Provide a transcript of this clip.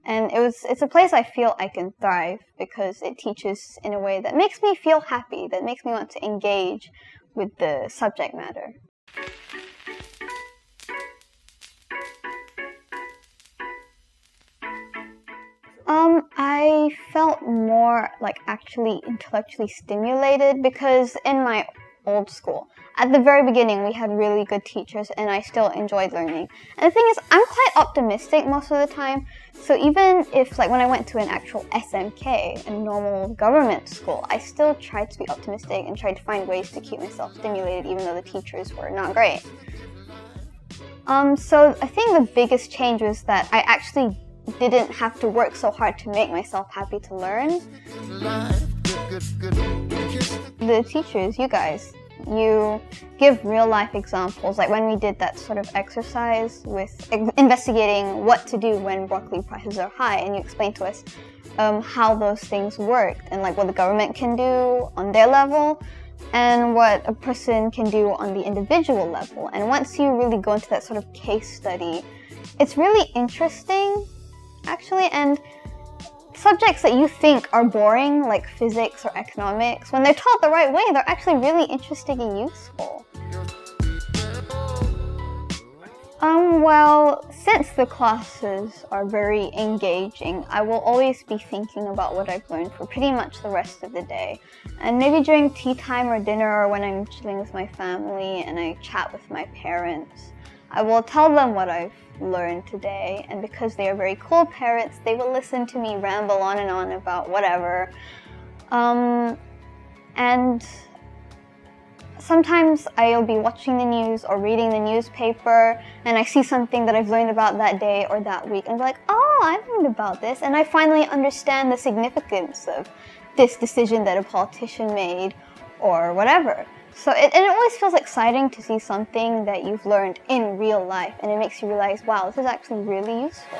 And it's a place I feel I can thrive because it teaches in a way that makes me feel happy, that makes me want to engage with the subject matter. I felt more like actually intellectually stimulated because in my old school, at the very beginning, we had really good teachers and I still enjoyed learning. And the thing is, I'm quite optimistic most of the time, so even if, like, when I went to an actual SMK, a normal government school, I still tried to be optimistic and tried to find ways to keep myself stimulated even though the teachers were not great. So I think the biggest change was that I actually didn't have to work so hard to make myself happy to learn. The teachers, you guys, you give real-life examples, like when we did that sort of exercise with investigating what to do when broccoli prices are high, and you explained to us how those things worked and like what the government can do on their level and what a person can do on the individual level. And once you really go into that sort of case study, it's really interesting, actually, and subjects that you think are boring, like physics or economics, when they're taught the right way, they're actually really interesting and useful. Well, since the classes are very engaging, I will always be thinking about what I've learned for pretty much the rest of the day. And maybe during tea time or dinner or when I'm chilling with my family and I chat with my parents, I will tell them what I've learned today, and because they are very cool parents, they will listen to me ramble on and on about whatever. And sometimes I'll be watching the news or reading the newspaper and I see something that I've learned about that day or that week and be like, oh, I learned about this, and I finally understand the significance of this decision that a politician made or whatever. So it always feels exciting to see something that you've learned in real life, and it makes you realize, wow, this is actually really useful.